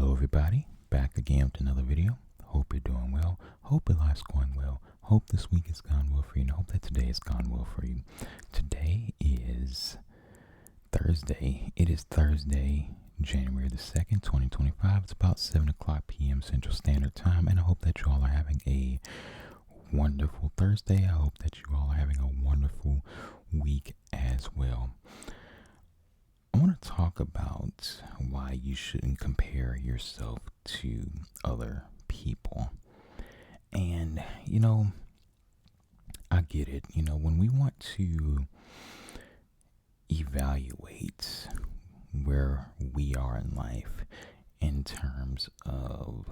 Hello everybody, back again with another video. Hope you're doing well. Hope your life's going well. Hope this week has gone well for you, and hope that today has gone well for you. Today is Thursday. It is Thursday, January the 2nd, 2025. It's about 7 o'clock p.m. Central Standard Time, and I hope that you all are having a wonderful Thursday. I hope that you all are having a wonderful week as well. I want to talk about why you shouldn't compare yourself to other people. And, I get it. When we want to evaluate where we are in life in terms of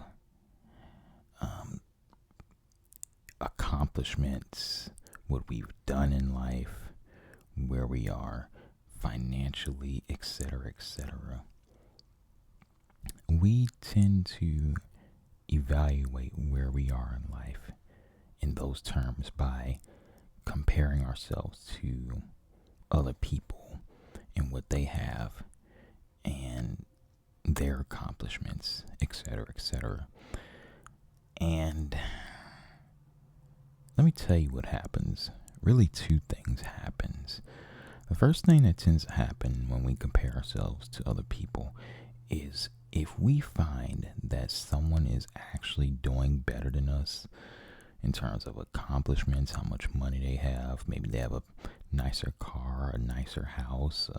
accomplishments, what we've done in life, where we are financially, etc., we tend to evaluate where we are in life in those terms by comparing ourselves to other people and what they have and their accomplishments, etc. And let me tell you what happens. Really, two things happens. The first thing that tends to happen when we compare ourselves to other people is if we find that someone is actually doing better than us in terms of accomplishments, how much money they have, maybe they have a nicer car, a nicer house,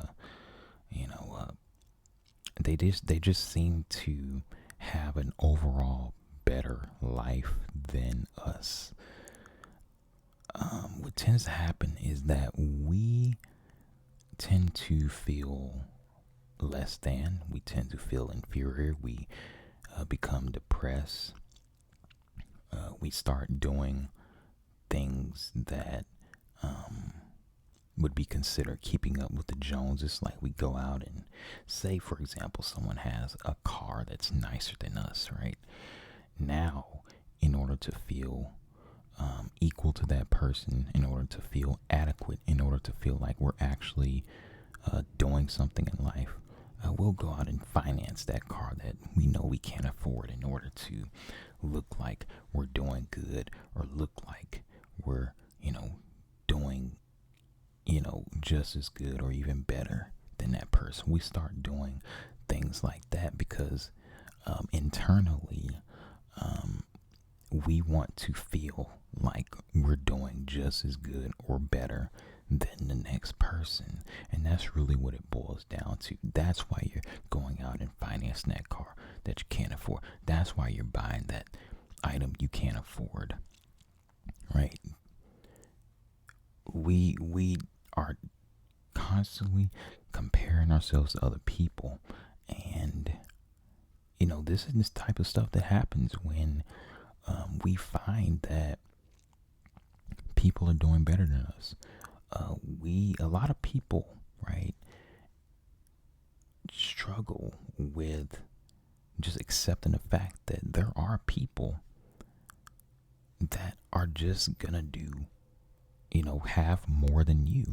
they just seem to have an overall better life than us. What tends to happen is that we tend to feel less than, we tend to feel inferior, we become depressed, we start doing things that would be considered keeping up with the Joneses. Like we go out and say, for example, someone has a car that's nicer than us, right? Now, in order to feel equal to that person, in order to feel adequate, in order to feel like we're actually doing something in life, we'll go out and finance that car that we know we can't afford in order to look like we're doing good or look like we're, doing, just as good or even better than that person. We start doing things like that because internally, we want to feel like we're doing just as good or better than the next person. And that's really what it boils down to. That's why you're going out and financing that car that you can't afford. That's why you're buying that item you can't afford. Right? We are constantly comparing ourselves to other people. And this is this type of stuff that happens when we find that people are doing better than us. A lot of people, right, struggle with just accepting the fact that there are people that are just gonna do, have more than you.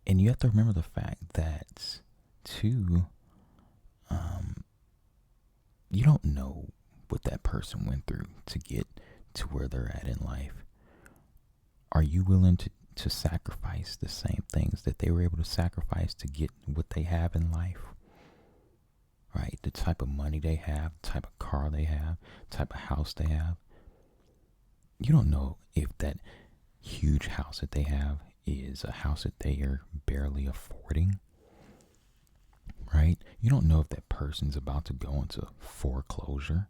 And you have to remember the fact that, too, you don't know what that person went through to get to where they're at in life. Are you willing to sacrifice the same things that they were able to sacrifice to get what they have in life? Right? The type of money they have, the type of car they have, the type of house they have. You don't know if that huge house that they have is a house that they are barely affording. Right? You don't know if that person's about to go into foreclosure.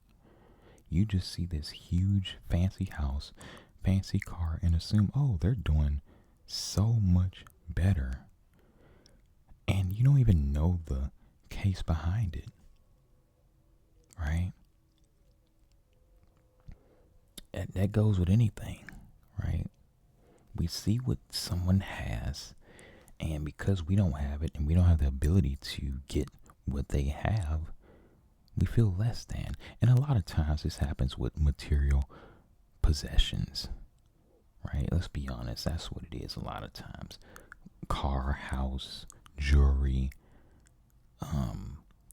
You just see this huge fancy house, fancy car, and assume, oh, they're doing so much better. And you don't even know the case behind it. Right? And that goes with anything, right? We see what someone has, and because we don't have it and we don't have the ability to get what they have, we feel less than. And a lot of times this happens with material possessions, right? Let's be honest, that's what it is a lot of times. Car, house, jewelry,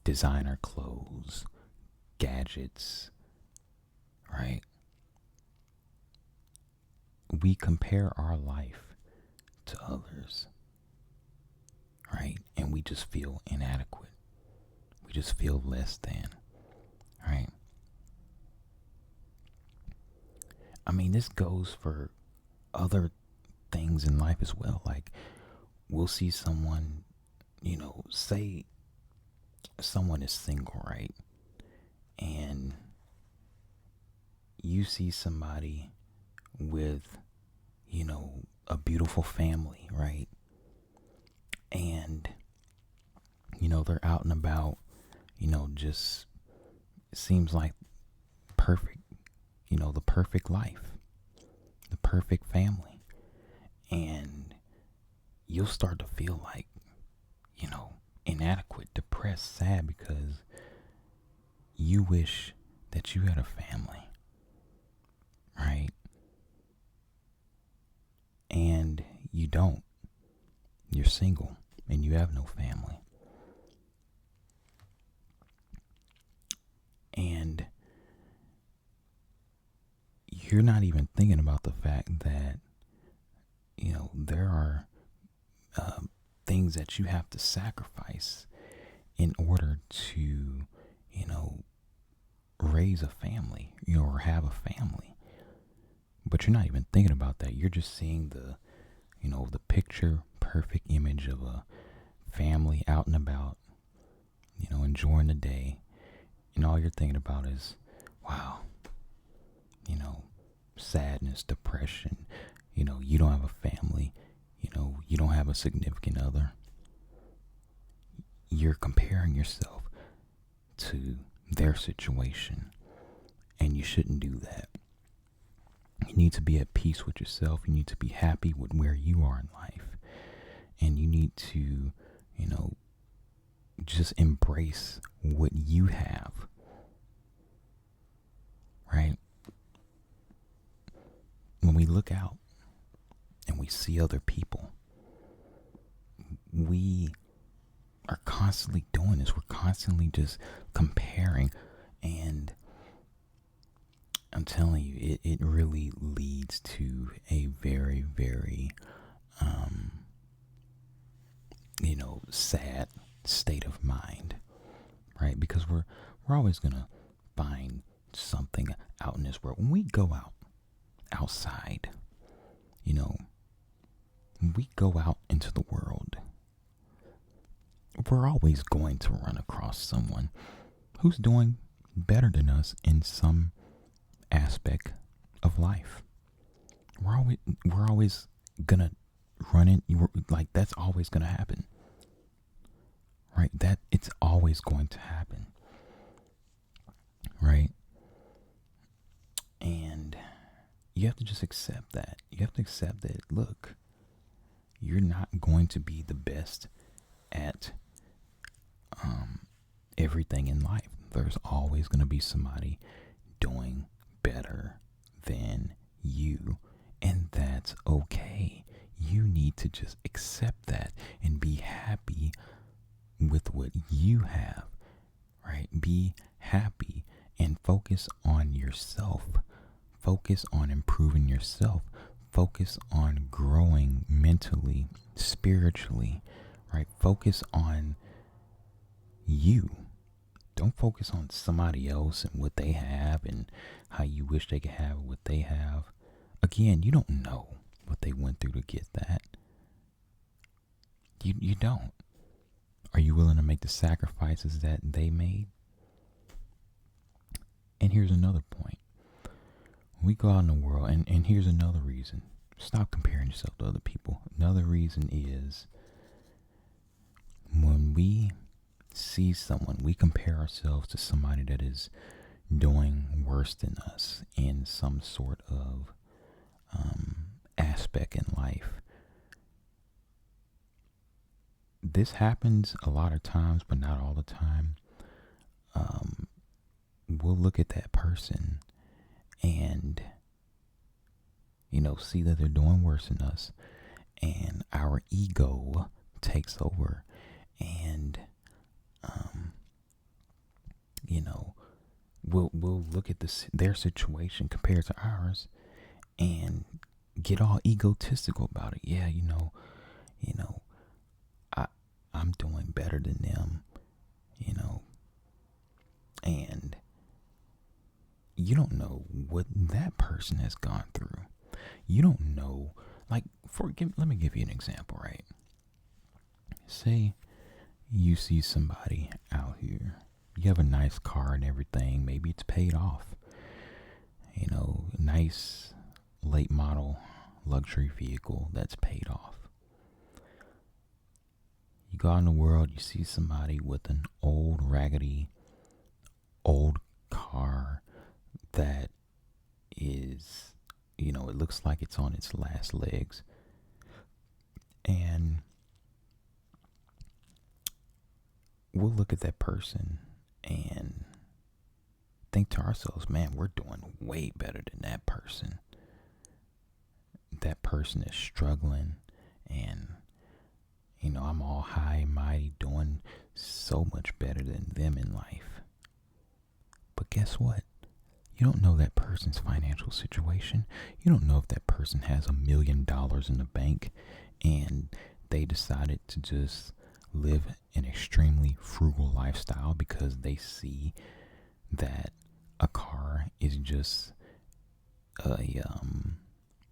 designer clothes, gadgets, right? We compare our life to others, right? And we just feel inadequate. We just feel less than, right? I mean, this goes for other things in life as well. Like, we'll see someone, say someone is single, right? And you see somebody with, a beautiful family, right? And, they're out and about, just seems like perfect, the perfect life, the perfect family. And you'll start to feel like, inadequate, depressed, sad because you wish that you had a family, right? And you don't. You're single and you have no family. And you're not even thinking about the fact that, there are things that you have to sacrifice in order to, raise a family, or have a family. But you're not even thinking about that. You're just seeing the picture perfect image of a family out and about, enjoying the day. And all you're thinking about is, wow, sadness, depression. You don't have a family. You don't have a significant other. You're comparing yourself to their situation, and you shouldn't do that. You need to be at peace with yourself. You need to be happy with where you are in life, and you need to, just embrace what you have, right? When we look out and we see other people, we are constantly doing this. We're constantly just comparing, and I'm telling you, it really leads to a very, very, sad state of mind, right? Because we're always gonna find something out in this world. When we go outside, we go out into the world, we're always going to run across someone who's doing better than us in some aspect of life. We're always gonna run in, like, that's always gonna happen, right? That it's always going to happen, right? And you have to just accept that. You have to accept that, look, you're not going to be the best at everything in life. There's always going to be somebody doing better than you, and that's okay. You need to just accept that and be happy with what you have, right? Be happy and focus on yourself. Focus on improving yourself. Focus on growing mentally, spiritually, right? Focus on you. Don't focus on somebody else and what they have and how you wish they could have what they have. Again, you don't know what they went through to get that. You don't. Are you willing to make the sacrifices that they made? And here's another point. We go out in the world, and here's another reason. Stop comparing yourself to other people. Another reason is when we see someone, we compare ourselves to somebody that is doing worse than us in some sort of aspect in life. This happens a lot of times, but not all the time. We'll look at that person and, see that they're doing worse than us, and our ego takes over, and we'll look at their situation compared to ours and get all egotistical about it. Yeah, you know, I I'm doing better than them, you know, and you don't know what that person has gone through. You don't know, like, let me give you an example, right? Say you see somebody out here, you have a nice car and everything, maybe it's paid off, nice late model luxury vehicle that's paid off. You go out in the world, you see somebody with an old, raggedy, old car that is, it looks like it's on its last legs. And we'll look at that person and think to ourselves, man, we're doing way better than that person. That person is struggling, and I'm all high and mighty doing so much better than them in life. But guess what? You don't know that person's financial situation. You don't know if that person has $1 million in the bank and they decided to just live an extremely frugal lifestyle because they see that a car is just a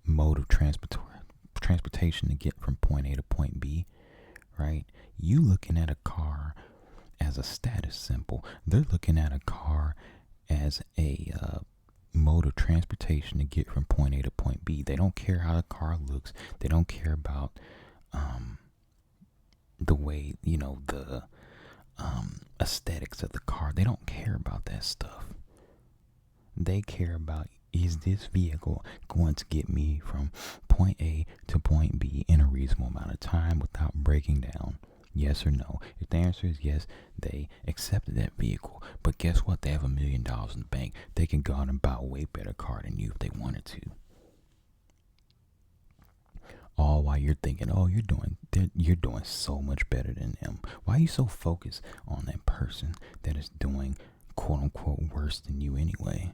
mode of transportation to get from point A to point B, right? You looking at a car as a status symbol. They're looking at a car as a mode of transportation to get from point A to point B. They don't care how the car looks. They don't care about the way, the aesthetics of the car. They don't care about that stuff. They care about, is this vehicle going to get me from point A to point B in a reasonable amount of time without breaking down? Yes or no? If the answer is yes, they accepted that vehicle. But guess what? They have $1 million in the bank. They can go out and buy a way better car than you if they wanted to. All while you're thinking, oh, you're doing so much better than them. Why are you so focused on that person that is doing quote unquote worse than you anyway?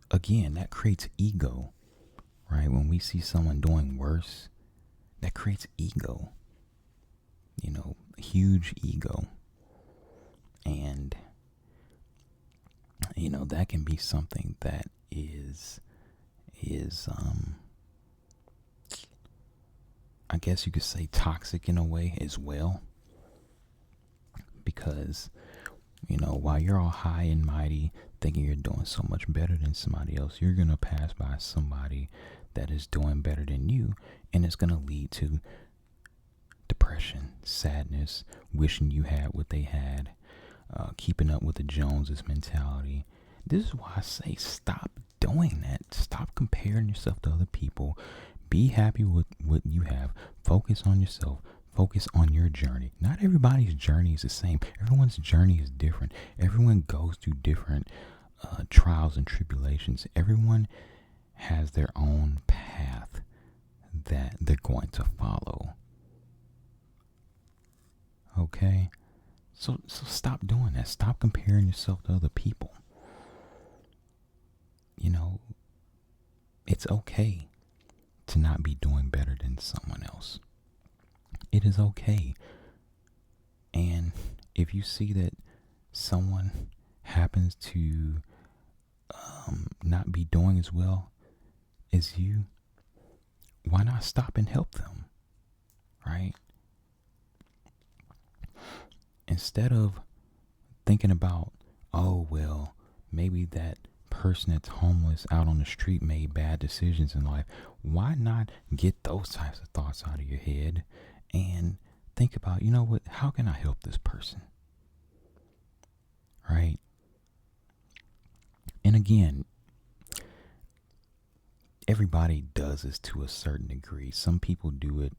Again, that creates ego, right? When we see someone doing worse, that creates ego. Huge ego. And, that can be something that is I guess you could say toxic in a way as well. Because, while you're all high and mighty, thinking you're doing so much better than somebody else, you're going to pass by somebody that is doing better than you, and it's going to lead to depression, sadness, wishing you had what they had, keeping up with the Joneses mentality. This is why I say stop doing that. Stop comparing yourself to other people. Be happy with what you have. Focus on yourself. Focus on your journey. Not everybody's journey is the same. Everyone's journey is different. Everyone goes through different trials and tribulations. Everyone has their own path that they're going to follow. Okay? So stop doing that. Stop comparing yourself to other people. It's okay to not be doing better than someone else. It is okay. And if you see that someone happens to not be doing as well as you, why not stop and help them, right? Instead of thinking about, oh, well, maybe that person that's homeless out on the street made bad decisions in life, why not get those types of thoughts out of your head and think about, how can I help this person? Right? And again, everybody does this to a certain degree. Some people do it.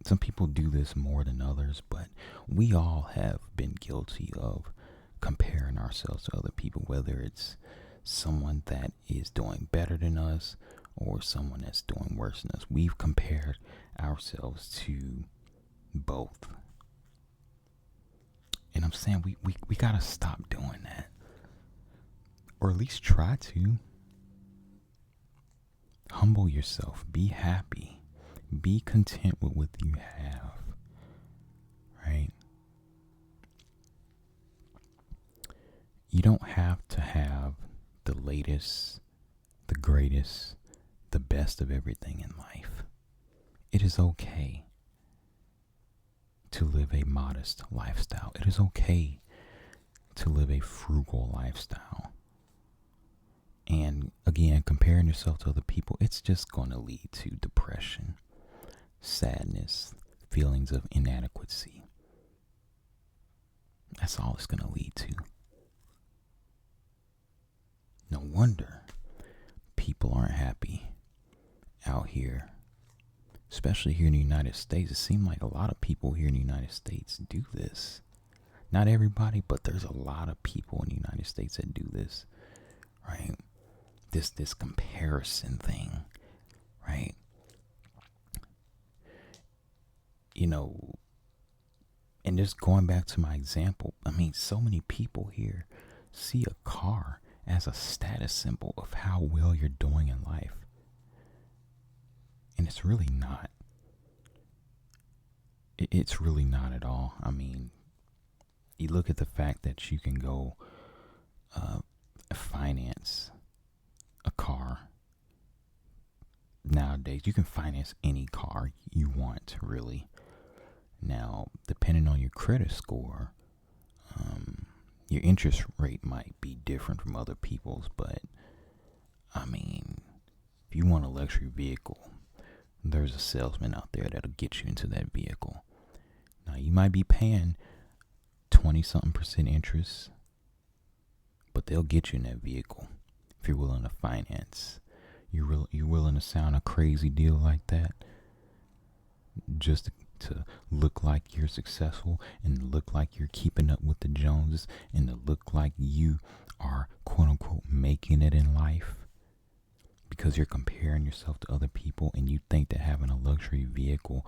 Some people do this more than others, but we all have been guilty of comparing ourselves to other people, whether it's someone that is doing better than us or someone that's doing worse than us. We've compared ourselves to both. And I'm saying we gotta stop doing that. Or at least try to. Humble yourself. Be happy. Be content with what you have. Right? You don't have to have the latest, the greatest, the best of everything in life. It is okay to live a modest lifestyle. It is okay to live a frugal lifestyle. And again, comparing yourself to other people, it's just going to lead to depression, sadness, feelings of inadequacy. That's all it's going to lead to. No wonder people aren't happy out here, especially here in the United States. It seems like a lot of people here in the United States do this. Not everybody, but there's a lot of people in the United States that do this, right? This comparison thing, right? You know, and just going back to my example, I mean, so many people here see a car as a status symbol of how well you're doing in life. And it's really not. It's really not at all. I mean, you look at the fact that you can go finance a car. Nowadays, you can finance any car you want, really. Now, depending on your credit score, your interest rate might be different from other people's, but I mean, if you want a luxury vehicle, there's a salesman out there that'll get you into that vehicle. Now, you might be paying 20-something% interest, but they'll get you in that vehicle if you're willing to finance. You're willing to sound a crazy deal like that just to look like you're successful and look like you're keeping up with the Joneses and to look like you are quote unquote making it in life because you're comparing yourself to other people and you think that having a luxury vehicle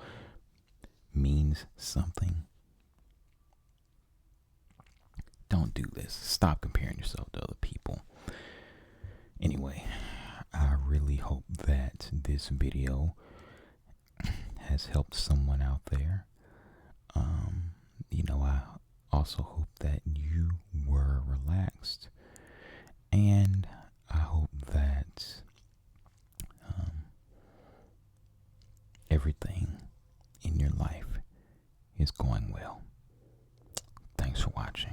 means something. Don't do this. Stop comparing yourself to other people. Anyway, I really hope that this video has helped someone out there. I also hope that you were relaxed, and I hope that everything in your life is going well. Thanks for watching.